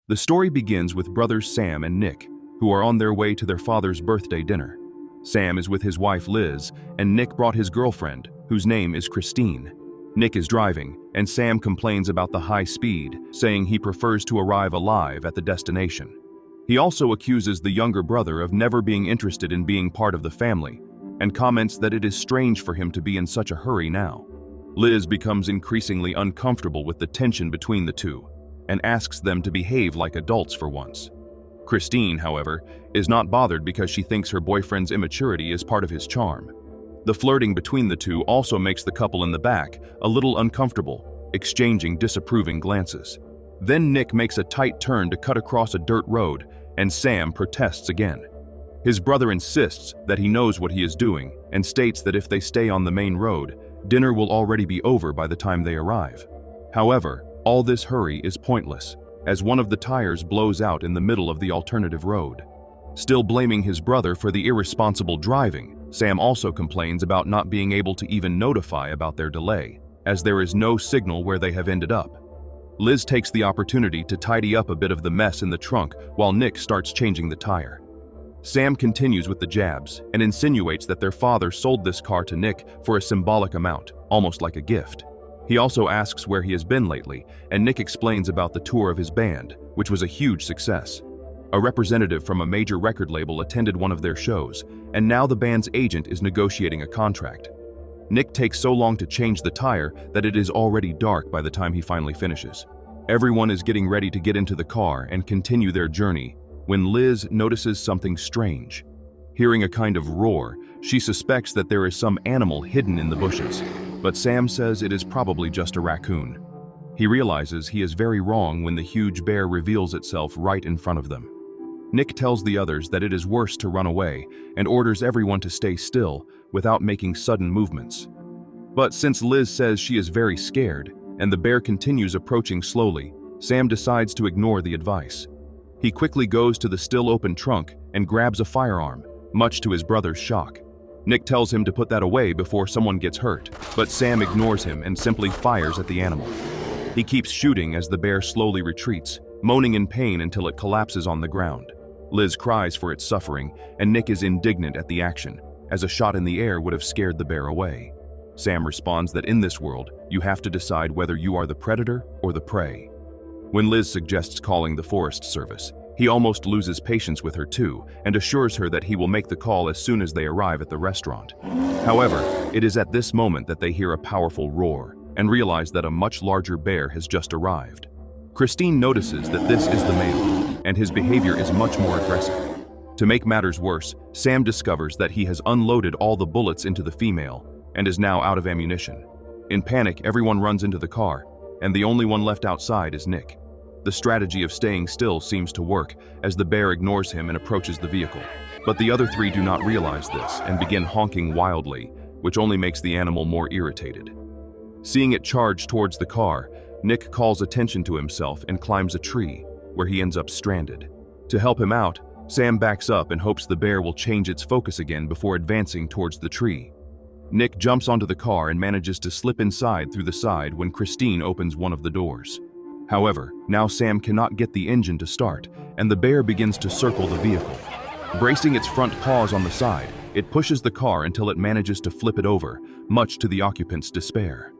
The story begins with brothers Sam and Nick, who are on their way to their father's birthday dinner. Sam is with his wife Liz, and Nick brought his girlfriend, whose name is Christine. Nick is driving, and Sam complains about the high speed, saying he prefers to arrive alive at the destination. He also accuses the younger brother of never being interested in being part of the family, and comments that it is strange for him to be in such a hurry now. Liz becomes increasingly uncomfortable with the tension between the two, and asks them to behave like adults for once. Christine, however, is not bothered because she thinks her boyfriend's immaturity is part of his charm. The flirting between the two also makes the couple in the back a little uncomfortable, exchanging disapproving glances. Then Nick makes a tight turn to cut across a dirt road, and Sam protests again. His brother insists that he knows what he is doing and states that if they stay on the main road, dinner will already be over by the time they arrive. However, all this hurry is pointless, as one of the tires blows out in the middle of the alternative road. Still blaming his brother for the irresponsible driving, Sam also complains about not being able to even notify about their delay, as there is no signal where they have ended up. Liz takes the opportunity to tidy up a bit of the mess in the trunk while Nick starts changing the tire. Sam continues with the jabs and insinuates that their father sold this car to Nick for a symbolic amount, almost like a gift. He also asks where he has been lately, and Nick explains about the tour of his band, which was a huge success. A representative from a major record label attended one of their shows, and now the band's agent is negotiating a contract. Nick takes so long to change the tire that it is already dark by the time he finally finishes. Everyone is getting ready to get into the car and continue their journey when Liz notices something strange. Hearing a kind of roar, she suspects that there is some animal hidden in the bushes, but Sam says it is probably just a raccoon. He realizes he is very wrong when the huge bear reveals itself right in front of them. Nick tells the others that it is worse to run away and orders everyone to stay still without making sudden movements. But since Liz says she is very scared and the bear continues approaching slowly, Sam decides to ignore the advice. He quickly goes to the still open trunk and grabs a firearm, much to his brother's shock. Nick tells him to put that away before someone gets hurt, but Sam ignores him and simply fires at the animal. He keeps shooting as the bear slowly retreats, moaning in pain until it collapses on the ground. Liz cries for its suffering, and Nick is indignant at the action, as a shot in the air would have scared the bear away. Sam responds that in this world, you have to decide whether you are the predator or the prey. When Liz suggests calling the Forest Service, he almost loses patience with her too, and assures her that he will make the call as soon as they arrive at the restaurant. However, it is at this moment that they hear a powerful roar and realize that a much larger bear has just arrived. Christine notices that this is the male, and his behavior is much more aggressive. To make matters worse, Sam discovers that he has unloaded all the bullets into the female and is now out of ammunition. In panic, everyone runs into the car, and the only one left outside is Nick. The strategy of staying still seems to work as the bear ignores him and approaches the vehicle. But the other three do not realize this and begin honking wildly, which only makes the animal more irritated. Seeing it charge towards the car, Nick calls attention to himself and climbs a tree, where he ends up stranded. To help him out, Sam backs up and hopes the bear will change its focus again before advancing towards the tree. Nick jumps onto the car and manages to slip inside through the side when Christine opens one of the doors. However, now Sam cannot get the engine to start, and the bear begins to circle the vehicle. Bracing its front paws on the side, it pushes the car until it manages to flip it over, much to the occupants' despair.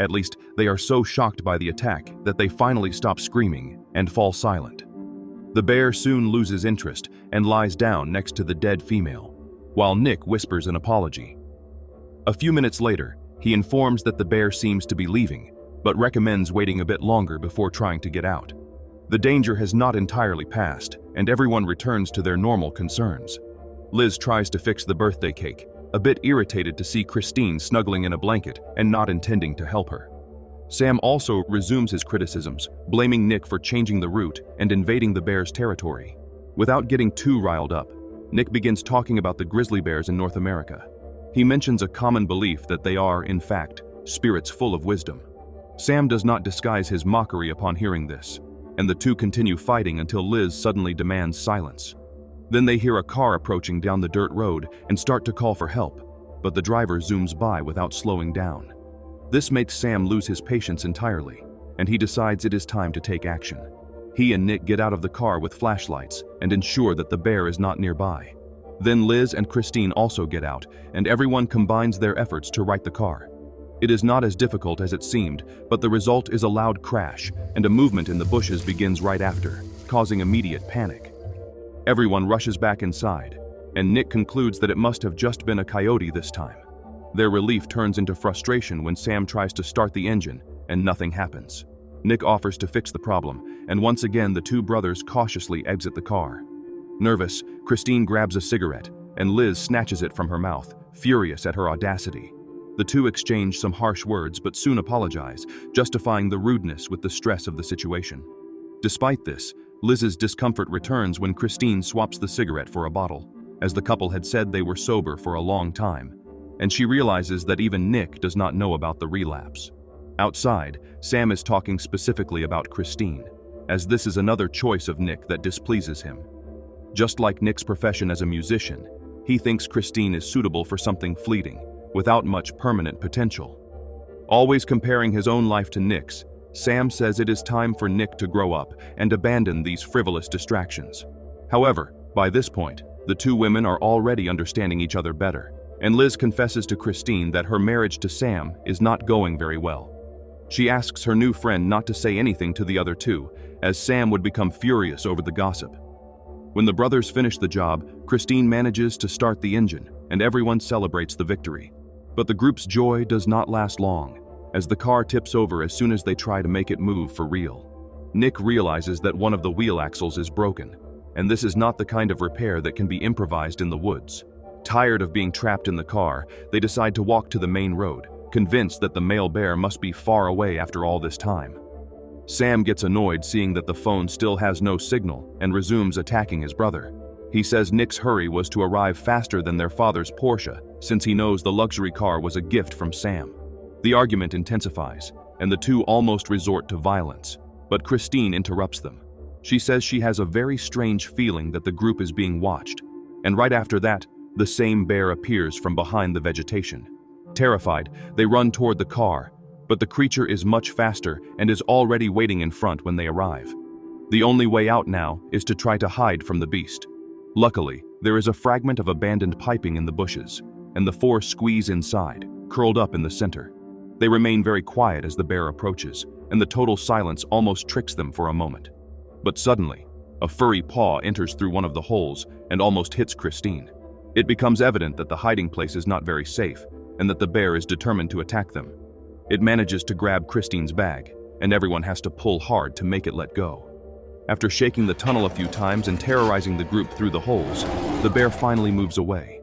At least, they are so shocked by the attack that they finally stop screaming and fall silent. The bear soon loses interest and lies down next to the dead female, while Nick whispers an apology. A few minutes later, he informs that the bear seems to be leaving, but recommends waiting a bit longer before trying to get out. The danger has not entirely passed, and everyone returns to their normal concerns. Liz tries to fix the birthday cake, a bit irritated to see Christine snuggling in a blanket and not intending to help her. Sam also resumes his criticisms, blaming Nick for changing the route and invading the bear's territory. Without getting too riled up, Nick begins talking about the grizzly bears in North America. He mentions a common belief that they are, in fact, spirits full of wisdom. Sam does not disguise his mockery upon hearing this, and the two continue fighting until Liz suddenly demands silence. Then they hear a car approaching down the dirt road and start to call for help, but the driver zooms by without slowing down. This makes Sam lose his patience entirely, and he decides it is time to take action. He and Nick get out of the car with flashlights and ensure that the bear is not nearby. Then Liz and Christine also get out, and everyone combines their efforts to right the car. It is not as difficult as it seemed, but the result is a loud crash, and a movement in the bushes begins right after, causing immediate panic. Everyone rushes back inside, and Nick concludes that it must have just been a coyote this time. Their relief turns into frustration when Sam tries to start the engine, and nothing happens. Nick offers to fix the problem, and once again the two brothers cautiously exit the car. Nervous, Christine grabs a cigarette, and Liz snatches it from her mouth, furious at her audacity. The two exchange some harsh words but soon apologize, justifying the rudeness with the stress of the situation. Despite this, Liz's discomfort returns when Christine swaps the cigarette for a bottle, as the couple had said they were sober for a long time, and she realizes that even Nick does not know about the relapse. Outside, Sam is talking specifically about Christine, as this is another choice of Nick that displeases him. Just like Nick's profession as a musician, he thinks Christine is suitable for something fleeting, without much permanent potential. Always comparing his own life to Nick's, Sam says it is time for Nick to grow up and abandon these frivolous distractions. However, by this point, the two women are already understanding each other better, and Liz confesses to Christine that her marriage to Sam is not going very well. She asks her new friend not to say anything to the other two, as Sam would become furious over the gossip. When the brothers finish the job, Christine manages to start the engine, and everyone celebrates the victory. But the group's joy does not last long, as the car tips over as soon as they try to make it move for real. Nick realizes that one of the wheel axles is broken, and this is not the kind of repair that can be improvised in the woods. Tired of being trapped in the car, they decide to walk to the main road, convinced that the male bear must be far away after all this time. Sam gets annoyed seeing that the phone still has no signal and resumes attacking his brother. He says Nick's hurry was to arrive faster than their father's Porsche, since he knows the luxury car was a gift from Sam. The argument intensifies, and the two almost resort to violence, but Christine interrupts them. She says she has a very strange feeling that the group is being watched, and right after that, the same bear appears from behind the vegetation. Terrified, they run toward the car, but the creature is much faster and is already waiting in front when they arrive. The only way out now is to try to hide from the beast. Luckily, there is a fragment of abandoned piping in the bushes, and the four squeeze inside, curled up in the center. They remain very quiet as the bear approaches, and the total silence almost tricks them for a moment. But suddenly, a furry paw enters through one of the holes and almost hits Christine. It becomes evident that the hiding place is not very safe, and that the bear is determined to attack them. It manages to grab Christine's bag, and everyone has to pull hard to make it let go. After shaking the tunnel a few times and terrorizing the group through the holes, the bear finally moves away.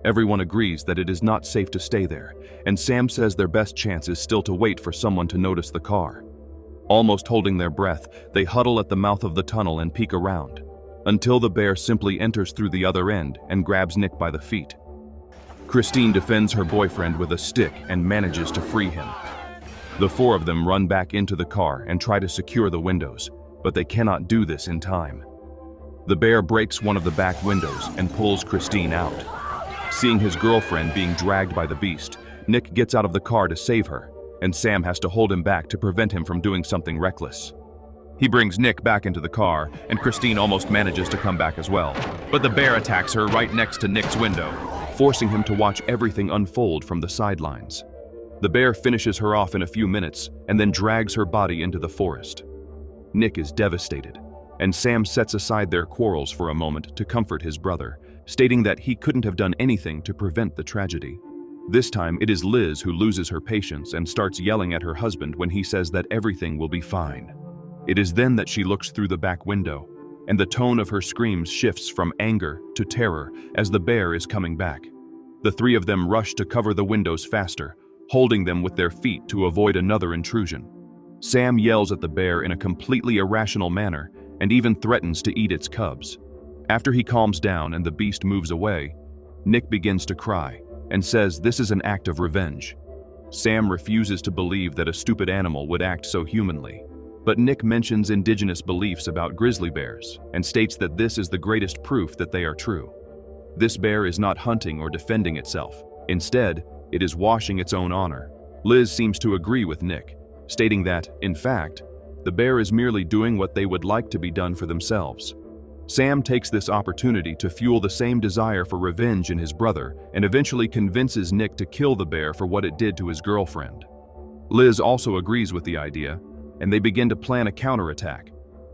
Everyone agrees that it is not safe to stay there, and Sam says their best chance is still to wait for someone to notice the car. Almost holding their breath, they huddle at the mouth of the tunnel and peek around, until the bear simply enters through the other end and grabs Nick by the feet. Christine defends her boyfriend with a stick and manages to free him. The four of them run back into the car and try to secure the windows, but they cannot do this in time. The bear breaks one of the back windows and pulls Christine out. Seeing his girlfriend being dragged by the beast, Nick gets out of the car to save her, and Sam has to hold him back to prevent him from doing something reckless. He brings Nick back into the car, and Christine almost manages to come back as well, but the bear attacks her right next to Nick's window, forcing him to watch everything unfold from the sidelines. The bear finishes her off in a few minutes and then drags her body into the forest. Nick is devastated, and Sam sets aside their quarrels for a moment to comfort his brother, stating that he couldn't have done anything to prevent the tragedy. This time, it is Liz who loses her patience and starts yelling at her husband when he says that everything will be fine. It is then that she looks through the back window, and the tone of her screams shifts from anger to terror as the bear is coming back. The three of them rush to cover the windows faster, holding them with their feet to avoid another intrusion. Sam yells at the bear in a completely irrational manner and even threatens to eat its cubs. After he calms down and the beast moves away, Nick begins to cry and says this is an act of revenge. Sam refuses to believe that a stupid animal would act so humanly, but Nick mentions indigenous beliefs about grizzly bears and states that this is the greatest proof that they are true. This bear is not hunting or defending itself. Instead, it is washing its own honor. Liz seems to agree with Nick, stating that, in fact, The bear is merely doing what they would like to be done for themselves. Sam takes this opportunity to fuel the same desire for revenge in his brother and eventually convinces Nick to kill the bear for what it did to his girlfriend. Liz also agrees with the idea, and they begin to plan a counterattack.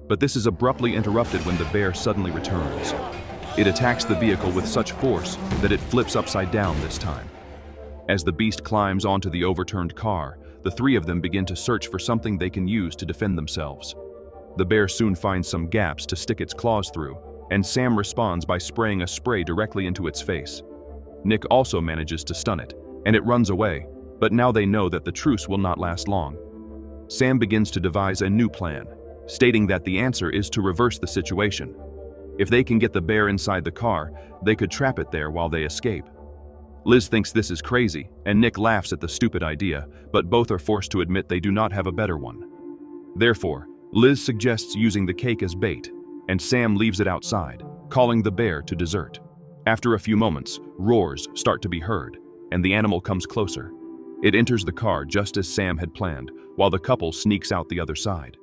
But this is abruptly interrupted when the bear suddenly returns. It attacks the vehicle with such force that it flips upside down this time. As the beast climbs onto the overturned car, the three of them begin to search for something they can use to defend themselves. The bear soon finds some gaps to stick its claws through, and Sam responds by spraying a spray directly into its face. Nick also manages to stun it, and it runs away, but now they know that the truce will not last long. Sam begins to devise a new plan, stating that the answer is to reverse the situation. If they can get the bear inside the car, they could trap it there while they escape. Liz thinks this is crazy, and Nick laughs at the stupid idea, but both are forced to admit they do not have a better one. Therefore, Liz suggests using the cake as bait, and Sam leaves it outside, calling the bear to desert. After a few moments, roars start to be heard, and the animal comes closer. It enters the car just as Sam had planned, while the couple sneaks out the other side.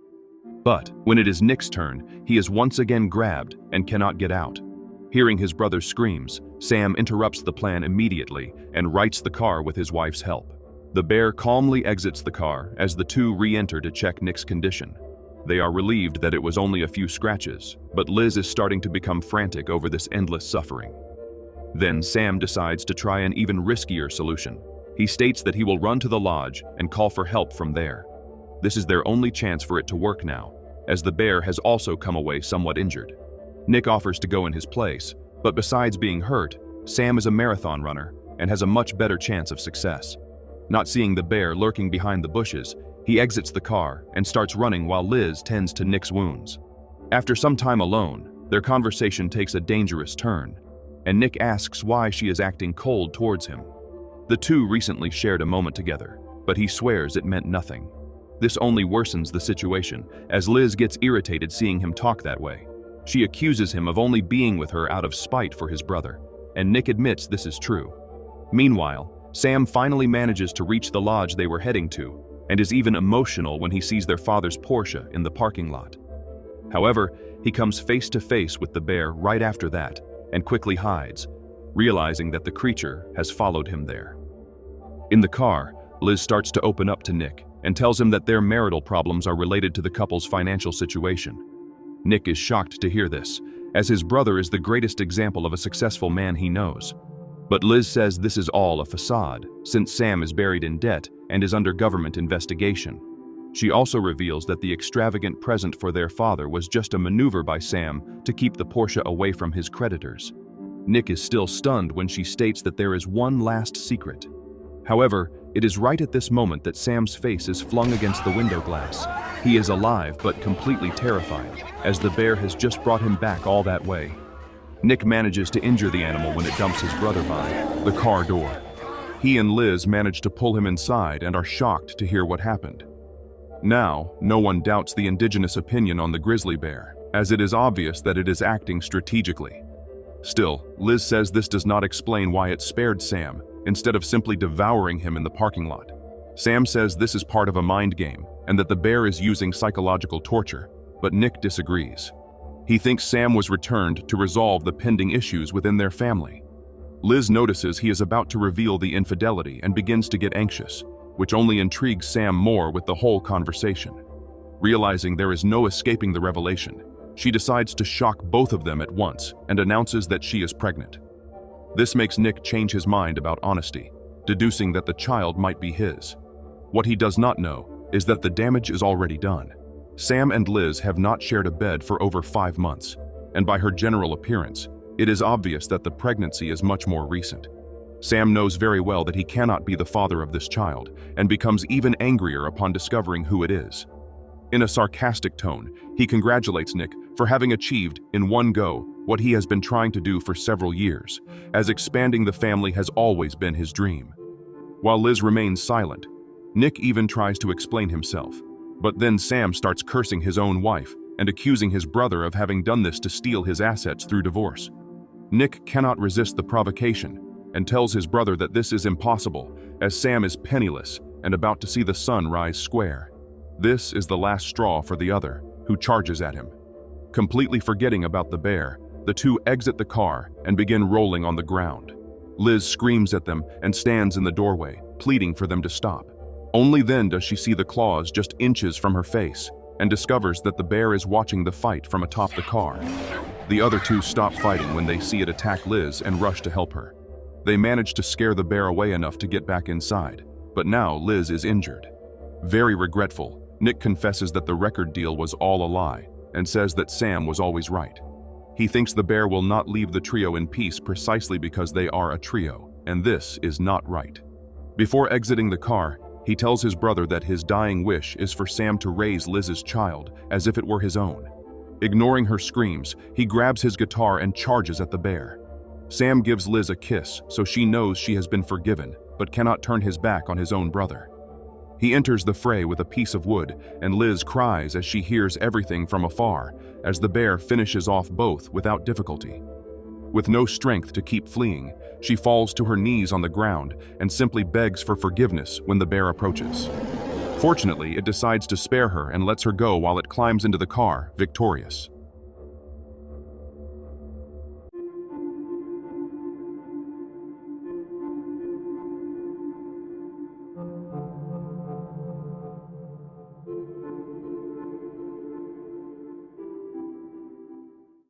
But when it is Nick's turn, he is once again grabbed and cannot get out. Hearing his brother's screams, Sam interrupts the plan immediately and rights the car with his wife's help. The bear calmly exits the car as the two re-enter to check Nick's condition. They are relieved that it was only a few scratches, but Liz is starting to become frantic over this endless suffering. Then Sam decides to try an even riskier solution. He states that he will run to the lodge and call for help from there. This is their only chance for it to work now, as the bear has also come away somewhat injured. Nick offers to go in his place, but besides being hurt, Sam is a marathon runner and has a much better chance of success. Not seeing the bear lurking behind the bushes, he exits the car and starts running while Liz tends to Nick's wounds. After some time alone, their conversation takes a dangerous turn, and Nick asks why she is acting cold towards him. The two recently shared a moment together, but he swears it meant nothing. This only worsens the situation, as Liz gets irritated seeing him talk that way. She accuses him of only being with her out of spite for his brother, and Nick admits this is true. Meanwhile, Sam finally manages to reach the lodge they were heading to, and is even emotional when he sees their father's Porsche in the parking lot. However, he comes face to face with the bear right after that, and quickly hides, realizing that the creature has followed him there. In the car, Liz starts to open up to Nick and tells him that their marital problems are related to the couple's financial situation. Nick is shocked to hear this, as his brother is the greatest example of a successful man he knows. But Liz says this is all a facade, since Sam is buried in debt and is under government investigation. She also reveals that the extravagant present for their father was just a maneuver by Sam to keep the Porsche away from his creditors. Nick is still stunned when she states that there is one last secret. However, it is right at this moment that Sam's face is flung against the window glass. He is alive but completely terrified, as the bear has just brought him back all that way. Nick manages to injure the animal when it dumps his brother by the car door. He and Liz manage to pull him inside and are shocked to hear what happened. Now, no one doubts the indigenous opinion on the grizzly bear, as it is obvious that it is acting strategically. Still, Liz says this does not explain why it spared Sam, instead of simply devouring him in the parking lot. Sam says this is part of a mind game, and that the bear is using psychological torture, but Nick disagrees. He thinks Sam was returned to resolve the pending issues within their family. Liz notices he is about to reveal the infidelity and begins to get anxious, which only intrigues Sam more with the whole conversation. Realizing there is no escaping the revelation, she decides to shock both of them at once and announces that she is pregnant. This makes Nick change his mind about honesty, deducing that the child might be his. What he does not know is that the damage is already done. Sam and Liz have not shared a bed for over 5 months, and by her general appearance, it is obvious that the pregnancy is much more recent. Sam knows very well that he cannot be the father of this child, and becomes even angrier upon discovering who it is. In a sarcastic tone, he congratulates Nick for having achieved, in one go, what he has been trying to do for several years, as expanding the family has always been his dream. While Liz remains silent, Nick even tries to explain himself, but then Sam starts cursing his own wife and accusing his brother of having done this to steal his assets through divorce. Nick cannot resist the provocation and tells his brother that this is impossible, as Sam is penniless and about to see the sun rise square. This is the last straw for the other, who charges at him. Completely forgetting about the bear, the two exit the car and begin rolling on the ground. Liz screams at them and stands in the doorway, pleading for them to stop. Only then does she see the claws just inches from her face and discovers that the bear is watching the fight from atop the car. The other two stop fighting when they see it attack Liz and rush to help her. They manage to scare the bear away enough to get back inside, but now Liz is injured. Very regretful, Nick confesses that the record deal was all a lie and says that Sam was always right. He thinks the bear will not leave the trio in peace precisely because they are a trio, and this is not right. Before exiting the car, he tells his brother that his dying wish is for Sam to raise Liz's child as if it were his own. Ignoring her screams, he grabs his guitar and charges at the bear. Sam gives Liz a kiss so she knows she has been forgiven, but cannot turn his back on his own brother. He enters the fray with a piece of wood, and Liz cries as she hears everything from afar, as the bear finishes off both without difficulty. With no strength to keep fleeing, she falls to her knees on the ground and simply begs for forgiveness when the bear approaches. Fortunately, it decides to spare her and lets her go while it climbs into the car, victorious.